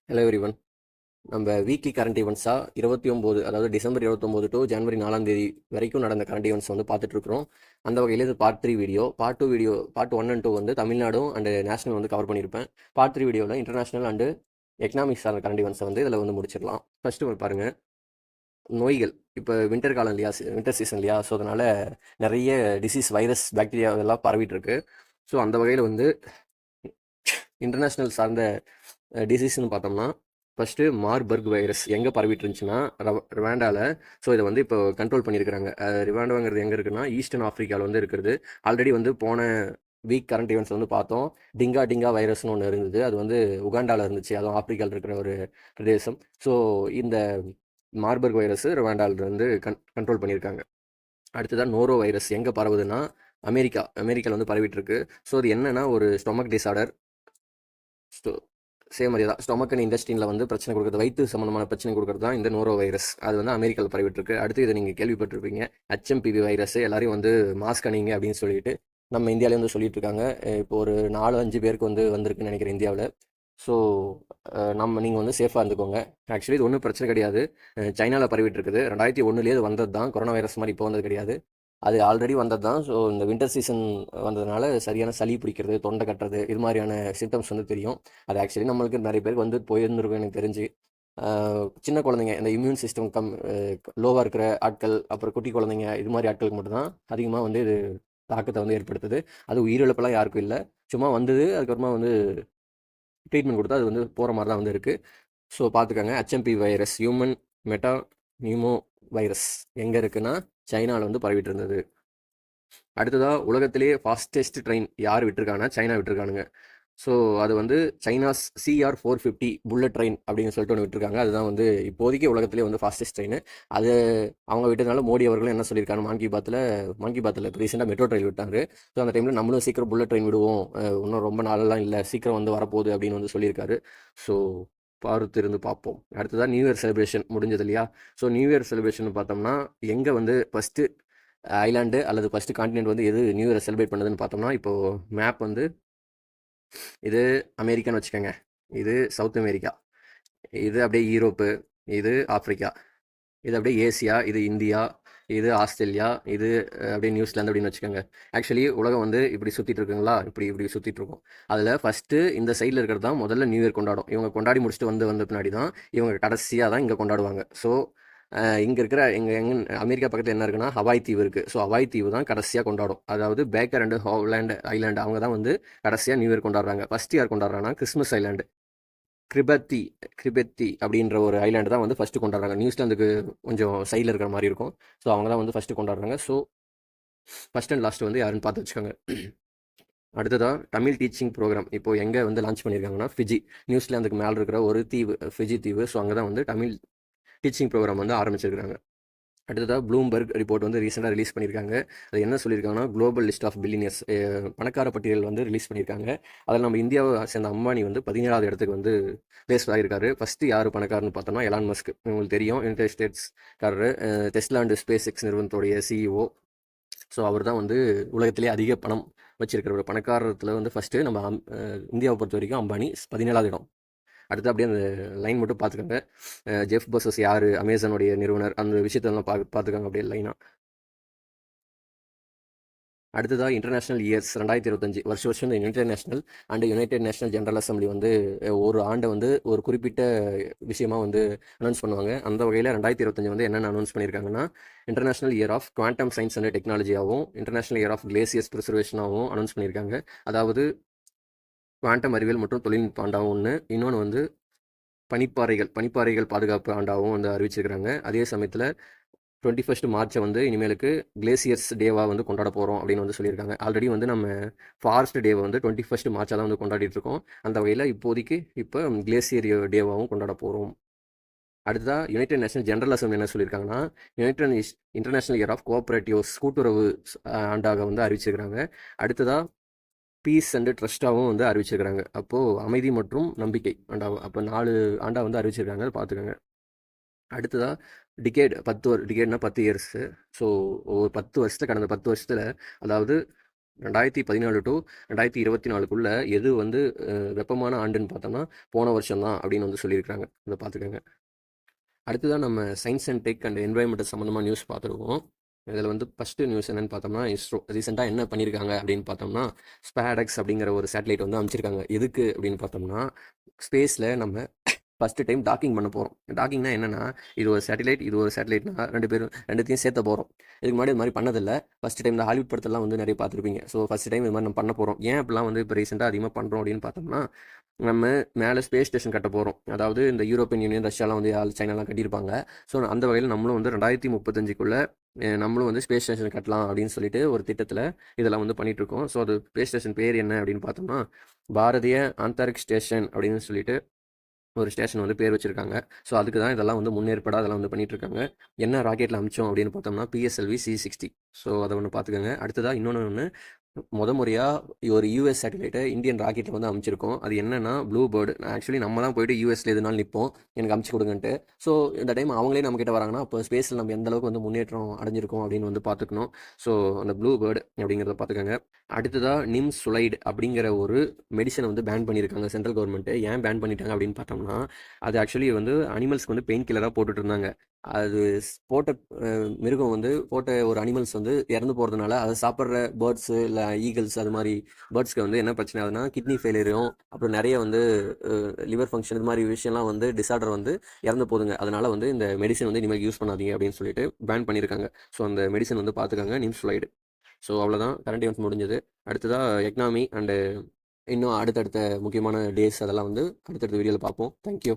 Hello everyone. நம்ம weekly current ஈவெண்ட்ஸாக 29, அதாவது December 29 to ஜனவரி 4ஆம் தேதி வரைக்கும் நடந்த கரண்ட் ஈவெண்ட்ஸ் வந்து பார்த்துட்டு இருக்கிறோம். அந்த வகையில் இது பார்ட் 3 வீடியோ. பார்ட் 1 அண்ட் 2 வந்து தமிழ்நாடும் அண்ட் நேஷனல் வந்து கவர் பண்ணியிருப்பேன். பார்ட் 3 வீடியோவில் இன்டர்நேஷனல் அண்டு எக்கனாமிக்ஸ் சார்ந்த கரண்ட் ஈவெண்ட்ஸை வந்து இதில் வந்து முடிச்சிடலாம். ஃபர்ஸ்ட் பாருங்கள், நோய்கள். இப்போ வின்டர் காலம் இல்லையா, வின்டர் சீசன் இல்லையா, ஸோ அதனால் நிறைய டிசீஸ், வைரஸ், பாக்டீரியா இதெல்லாம் பரவிட்டு இருக்கு. ஸோ அந்த வகையில் வந்து இன்டர்நேஷ்னல் சார்ந்த டிசீஸ்னு பார்த்தோம்னா, ஃபஸ்ட்டு மார்பர்க் வைரஸ் எங்கே பரவிட்டு இருந்துச்சுன்னா ரிவாண்டாவில். ஸோ இதை வந்து இப்போ கண்ட்ரோல் பண்ணியிருக்கிறாங்க. ரிவாண்டாங்கிறது எங்கே இருக்குன்னா ஈஸ்டர்ன் ஆஃப்ரிக்காவில் வந்து இருக்கிறது. ஆல்ரெடி வந்து போன வீக் கரண்ட் ஈவெண்ட்ஸ் வந்து பார்த்தோம். டிங்கா வைரஸ்னு ஒன்று இருந்தது. அது வந்து உகாண்டாவில் இருந்துச்சு. அதுவும் ஆப்பிரிக்காவில் இருக்கிற ஒரு பிரதேசம். ஸோ இந்த மார்பர்க் வைரஸ் ரிவாண்டாவில் வந்து கண்ட்ரோல் பண்ணியிருக்காங்க. அடுத்ததான் நோரோ வைரஸ் எங்கே பரவுதுன்னா அமெரிக்காவில் வந்து பரவிட்டு இருக்கு. ஸோ அது என்னன்னா ஒரு ஸ்டொமக் டிசார்டர். சேம் மாதிரி தான் ஸ்டொமக் அண்ட் இண்டஸ்ட்ரியில் வந்து பிரச்சனை கொடுக்குறது, வயிற்று சம்மந்தமான பிரச்சனை கொடுக்குறது தான் இந்த நோரோ வைரஸ். அது வந்து அமெரிக்காவில் பரவிட்டுருக்கு. அடுத்து இதை நீங்கள் கேள்விப்பட்டிருப்பீங்க, HMPV வைரஸ். எல்லாரையும் வந்து மாஸ்க் அணிங்க அப்படின்னு சொல்லிட்டு நம்ம இந்தியாவிலே வந்து சொல்லிட்டு இருக்காங்க. இப்போ ஒரு 4-5 பேருக்கு வந்து வந்திருக்குன்னு நினைக்கிறேன் இந்தியாவில். ஸோ நீங்கள் வந்து சேஃபாக இருந்துக்கோங்க. ஆக்சுவலி இது ஒன்றும் பிரச்சனை கிடையாது. சைனாவில் பரவிட்டு இருக்குது. 2001 வந்தது தான். கொரோனா வைரஸ் மாதிரி இப்போ வந்தது கிடையாது. அது ஆல்ரெடி வந்தது தான். ஸோ இந்த வின்டர் சீசன் வந்ததுனால சரியான சளி பிடிக்கிறது, தொண்டை கட்டுறது, இது மாதிரியான சிம்டம்ஸ் வந்து தெரியும். அது ஆக்சுவலி நம்மளுக்கு நிறைய பேருக்கு வந்து போயிருந்துருக்கும் எனக்கு தெரிஞ்சு. சின்ன குழந்தைங்க, இந்த இம்யூன் சிஸ்டம் லோவாக இருக்கிற ஆட்கள், அப்புறம் குட்டி குழந்தைங்க, இது மாதிரி ஆட்களுக்கு மட்டும்தான் அதிகமாக வந்து இது தாக்கத்தை வந்து ஏற்படுத்துது. அது உயிரிழப்பெல்லாம் யாருக்கும் இல்லை. சும்மா வந்தது, அதுக்கப்புறமா வந்து ட்ரீட்மெண்ட் கொடுத்தா அது வந்து போகிற மாதிரி தான் வந்து இருக்குது. ஸோ பார்த்துக்கோங்க. HMPV virus, human meta pneumo virus, எங்கே இருக்குன்னா சைனாவில் வந்து பரவிட்டு இருந்தது. அடுத்ததாக உலகத்திலேயே ஃபாஸ்டஸ்ட் ட்ரெயின் யார் விட்டுருக்காங்கன்னா சைனா விட்டுருக்கானுங்க. ஸோ அது வந்து சைனாஸ் CR-450 புல்லட் ட்ரெயின் அப்படின்னு சொல்லிட்டு ஒன்று விட்டுருக்காங்க. அதுதான் வந்து இப்போதைக்கு உலகத்திலே வந்து ஃபாஸ்டஸ்ட் ட்ரெயின். அது அவங்க விட்டதுனால மோடி அவர்களும் என்ன சொல்லியிருக்காங்க, மன் கி பாத்தில் இப்போ ரீசெண்டாக மெட்ரோ ட்ரெயின் விட்டாங்க. ஸோ அந்த டைமில் நம்மளும் சீக்கிரம் புல்லட் ட்ரெயின் விடுவோம், இன்னும் ரொம்ப நாளெல்லாம் இல்லை, சீக்கிரம் வந்து வரப்போகுது அப்படின்னு வந்து சொல்லியிருக்காரு. ஸோ பார்த்து இருந்து பார்ப்போம். அடுத்ததாக நியூ இயர் செலிப்ரேஷன் முடிஞ்சது இல்லையா. ஸோ நியூ இயர் செலிப்ரேஷன் பார்த்தோம்னா எங்கே வந்து ஃபஸ்ட்டு ஐலாண்டு அல்லது ஃபஸ்ட்டு காண்டினென்ட் வந்து எது நியூ இயரை செலிப்ரேட் பண்ணுதுன்னு பார்த்தோம்னா, இப்போது மேப் வந்து இது அமெரிக்கான்னு வச்சுக்கோங்க, இது சவுத் அமெரிக்கா, இது அப்படியே யூரோப்பு, இது ஆப்பிரிக்கா, இது அப்படியே ஏசியா, இது இந்தியா, இது ஆஸ்திரேலியா, இது அப்படியே நியூசிலாந்து அப்படின்னு வச்சுக்கோங்க. ஆக்சுவலி உலகம் வந்து இப்படி சுற்றிட்டு இருக்குங்களா, இப்படி சுற்றிட்டு இருக்கும். அதில் ஃபஸ்ட்டு இந்த சைடில் இருக்கிறது தான் முதல்ல நியூ இயர் கொண்டாடும். இவங்க கொண்டாடி முடிச்சுட்டு வந்த பின்னாடி தான் இவங்க கடைசியாக தான் இங்கே கொண்டாடுவாங்க. ஸோ இங்கே இருக்கிற அமெரிக்கா பக்கத்தில் என்ன இருக்குன்னா ஹவாய் தீவு இருக்குது. ஸோ ஹவாய் தீவு தான் கடைசியாக கொண்டாடும். அதாவது பேக்கர் அண்டு ஹோலாண்ட் ஐலாண்டு அவங்க தான் வந்து கடைசியாக நியூ இயர் கொண்டாடுறாங்க. ஃபஸ்ட் இயர் கொண்டாடுறாங்கன்னா கிறிஸ்மஸ் ஐலாண்டு, கிரிபெத்தி அப்படின்ற ஒரு ஐலாண்டு தான் வந்து ஃபஸ்ட்டு கொண்டாடுறாங்க. நியூசிலாந்துக்கு கொஞ்சம் சைடில் இருக்கிற மாதிரி இருக்கும். ஸோ அவங்க தான் வந்து ஃபஸ்ட்டு கொண்டாடுறாங்க. ஸோ ஃபஸ்ட் அண்ட் லாஸ்ட் வந்து யாருன்னு பார்த்து வச்சுக்கோங்க. அடுத்ததாக தமிழ் டீச்சிங் ப்ரோக்ராம் இப்போது எங்கே வந்து லான்ச் பண்ணியிருக்காங்கன்னா ஃபிஜி, நியூசிலாந்துக்கு மேலே இருக்கிற ஒரு தீவு, ஃபிஜி தீவு. ஸோ அங்கே தான் வந்து தமிழ் டீச்சிங் ப்ரோக்ராம் வந்து ஆரம்பிச்சிருக்காங்க. அடுத்ததாக ப்ளூம்பர்க் ரிப்போர்ட் வந்து ரீசெண்டாக ரிலீஸ் பண்ணியிருக்காங்க. அது என்ன சொல்லியிருக்காங்கன்னா குளோபல் லிஸ்ட் ஆஃப் பில்லியனர்ஸ், பணக்கார பட்டியல் வந்து ரிலீஸ் பண்ணியிருக்காங்க. அதில் நம்ம இந்தியாவை சேர்ந்த அம்பானி வந்து 17வது இடத்துக்கு வந்து பிளேஸ் ஆகியிருக்காரு. ஃபஸ்ட்டு யார் பணக்காரன்னு பார்த்தோம்னா எலான் மஸ்க். உங்களுக்கு தெரியும், யுனைடெட் ஸ்டேட்ஸ்காரரு, டெஸ்லா அண்ட் ஸ்பேஸ் எக்ஸ் நிறுவனத்துடைய CEO. ஸோ அவர் தான் வந்து உலகத்திலே அதிக பணம் வச்சிருக்கிற ஒரு பணக்காரத்தில் வந்து ஃபஸ்ட்டு நம்ம இந்தியாவை பொறுத்த வரைக்கும் அம்பானி 17வது இடம். அடுத்து அப்படியே அந்த லைன் மட்டும் பார்த்துக்கோங்க. ஜெஃப் பெசோஸ் யார், அமேசானுடைய நிறுவனர், அந்த விஷயத்தெல்லாம் பார்த்துக்கோங்க அப்படியே லைனாக. அடுத்ததாக இன்டர்நேஷ்னல் இயர்ஸ் 2025 வருஷம் இந்த யுனைடெட் நேஷனல் ஜெனரல் அசம்பிளி வந்து ஒரு ஆண்டை வந்து ஒரு குறிப்பிட்ட விஷயமா வந்து அனௌன்ஸ் பண்ணுவாங்க. அந்த வகையில் 2025 வந்து என்னென்ன அனௌன்ஸ் பண்ணியிருக்காங்கன்னா, international year of quantum science and டெக்னாலஜியாகவும் இன்டர்நேஷனல் இயர் ஆஃப் கிளேசியர்ஸ் ப்ரிசர்வேஷனாகவும் அனௌன்ஸ் பண்ணியிருக்காங்க. அதாவது குவாண்டம் அறிவியல் மற்றும் தொழில்நுட்ப ஆண்டாகவும் ஒன்று, இன்னொன்று வந்து பனிப்பாறைகள் பாதுகாப்பு ஆண்டாகவும் வந்து அறிவிச்சிருக்கிறாங்க. அதே சமயத்தில் 21 மார்ச்சை வந்து இனிமேலுக்கு கிளேசியர்ஸ் டேவாக வந்து கொண்டாட போகிறோம் அப்படின்னு வந்து சொல்லியிருக்காங்க. ஆல்ரெடி வந்து நம்ம ஃபாரஸ்ட் டேவை வந்து 21 மார்ச்சாக தான் வந்து கொண்டாடிட்டு இருக்கோம். அந்த வகையில் இப்போதைக்கு கிளேசியர் டேவாகவும் கொண்டாட போகிறோம். அடுத்ததாக யுனைடெட் நேஷனல் ஜெனரல் அசம்பிளி என்ன சொல்லியிருக்காங்கன்னா, இன்டர்நேஷனல் இயர் ஆஃப் கோஆப்ரேட்டிவ்ஸ் கூட்டுறவு ஆண்டாக வந்து அறிவிச்சிருக்கிறாங்க. அடுத்ததாக பீஸ் அண்டு ட்ரஸ்ட்டாகவும் வந்து அறிவிச்சிருக்கிறாங்க. அப்போது அமைதி மற்றும் நம்பிக்கை ஆண்டாகும். அப்போ 4 ஆண்டா வந்து அறிவிச்சிருக்காங்க, அதை பார்த்துக்கோங்க. அடுத்ததாக டிகேட்னா 10 இயர்ஸு. ஸோ ஒரு 10 வருஷத்தில், கடந்த 10 வருஷத்தில், அதாவது 2014 டு 2024க்குள்ள எது வந்து வெப்பமான ஆண்டுன்னு பார்த்தோம்னா போன வருஷம் தான் அப்படின்னு வந்து சொல்லியிருக்காங்க. இதை பார்த்துக்கோங்க. அடுத்ததான் நம்ம science and tech and environment சம்மந்தமாக நியூஸ் பார்த்துருக்கோம். இதில் வந்து ஃபஸ்ட்டு நியூஸ் என்னென்னு பார்த்தோம்னா, இஸ்ரோ ரீசெண்டாக என்ன பண்ணியிருக்காங்க அப்படின்னு பார்த்தோம்னா, ஸ்பேடெக்ஸ் அப்படிங்கிற ஒரு சேட்டலைட் வந்து அமைச்சிருக்காங்க. எதுக்கு அப்படின்னு பார்த்தோம்னா, ஸ்பேஸில் நம்ம ஃபஸ்ட்டு டைம் டாக்கிங் பண்ண போகிறோம். டாக்கிங்னா என்னென்னா, இது ஒரு சேட்டலைட்னா ரெண்டுத்தையும் சேர்த்த போகிறோம். இதுக்கு முன்னாடி இது மாதிரி பண்ணதில்லை. ஃபஸ்ட்டு டைம் இந்த ஹாலிவுட் படத்தெல்லாம் வந்து நிறைய பார்த்துருப்பீங்க. ஸோ ஃபஸ்ட் டைம் இது மாதிரி நம்ம பண்ண போகிறோம். ஏன் இப்படிலாம் வந்து இப்போ ரீசெண்டாக அதிகமாக பண்ணுறோம் அப்படின்னு பார்த்தோம்னா, நம்ம மேலே ஸ்பேஸ் ஸ்டேஷன் கட்ட போகிறோம். அதாவது இந்த யூரோப்பியன் யூனியன், ரஷ்யாலாம் வந்து சைனாலாம் கட்டியிருப்பாங்க. ஸோ அந்த வகையில் நம்மளும் வந்து 2035க்குள்ளே நம்மளும் வந்து ஸ்பேஸ் ஸ்டேஷன் கட்டலாம் அப்படின்னு சொல்லிட்டு ஒரு திட்டத்தில் இதெல்லாம் வந்து பண்ணிகிட்ருக்கோம். ஸோ அது ஸ்பேஸ் ஸ்டேஷன் பேர் என்ன அப்படின்னு பார்த்தோம்னா, பாரதிய அந்தரிக்ஷ் ஸ்டேஷன் அப்படின்னு சொல்லிட்டு ஒரு ஸ்டேஷன் வந்து பேர் வச்சுருக்காங்க. ஸோ அதுக்கு தான் இதெல்லாம் வந்து முன்னேற்பாடாக அதெல்லாம் வந்து பண்ணிகிட்ருக்காங்க. என்ன ராக்கெட்டில் அமிச்சோம் அப்படின்னு பார்த்தோம்னா, PSLV C60. ஸோ அதை ஒன்று பார்த்துக்கோங்க. அடுத்ததாக இன்னொன்று முறையாக ஒரு யூஎஸ் சேட்டலைட்டை இந்தியன் ராக்கெட்டில் வந்து அமைச்சிருக்கோம். அது என்னென்னா ப்ளூ பேர்டு. ஆக்சுவலி நம்ம தான் போயிட்டு யூஎஸ்ல எதுனாலும் நிற்போம், எனக்கு அமுச்சு கொடுங்கன்ட்டு. ஸோ இந்த டைம் அவங்களே நம்மக்கிட்ட வராங்கன்னா, அப்போ ஸ்பேஸில் நம்ம எந்த அளவுக்கு வந்து முன்னேற்றம் அடைஞ்சிருக்கோம் அப்படின்னு வந்து பார்த்துக்கணும். ஸோ அந்த ப்ளூ பேர்டு அப்படிங்கிறத பார்த்துக்கோங்க. அடுத்ததாக நிம்சுலைடு அப்படிங்கிற ஒரு மெடிசனை வந்து பேன் பண்ணியிருக்காங்க சென்ட்ரல் கவர்மெண்ட்டு. ஏன் பேன் பண்ணிட்டாங்க அப்படின்னு பார்த்தோம்னா, அது ஆக்சுவலி வந்து அனிமல்ஸ்க்கு வந்து பெயின் கில்லராக போட்டுட்டு இருந்தாங்க. அது போட்ட மிருகம் வந்து போட்ட ஒரு அனிமல்ஸ் வந்து இறந்து போகிறதுனால அதை சாப்பிட்ற பேர்ட்ஸு இல்லை ஈகிள்ஸ் அது மாதிரி பேர்ட்ஸ்க்கு வந்து என்ன பிரச்சனை ஆகுதுன்னா, கிட்னி ஃபெயிலியரும் அப்புறம் நிறைய வந்து லிவர் ஃபங்க்ஷன் இது மாதிரி விஷயம்லாம் வந்து டிசார்டர் வந்து இறந்து போதுங்க. அதனால் வந்து இந்த மெடிசன் வந்து இனிமேல் யூஸ் பண்ணாதீங்க அப்படின்னு சொல்லிட்டு பேன் பண்ணியிருக்காங்க. ஸோ அந்த மெடிசன் வந்து பார்த்துக்காங்க, நிம்சுலைடு. ஸோ அவ்வளோதான், கரண்ட் ஈவெண்ட்ஸ் முடிஞ்சது. அடுத்ததாக எக்கனாமி அண்டு இன்னும் அடுத்தடுத்த முக்கியமான டேஸ் அதெல்லாம் வந்து அடுத்தடுத்த வீடியோவில் பார்ப்போம். தேங்க்யூ.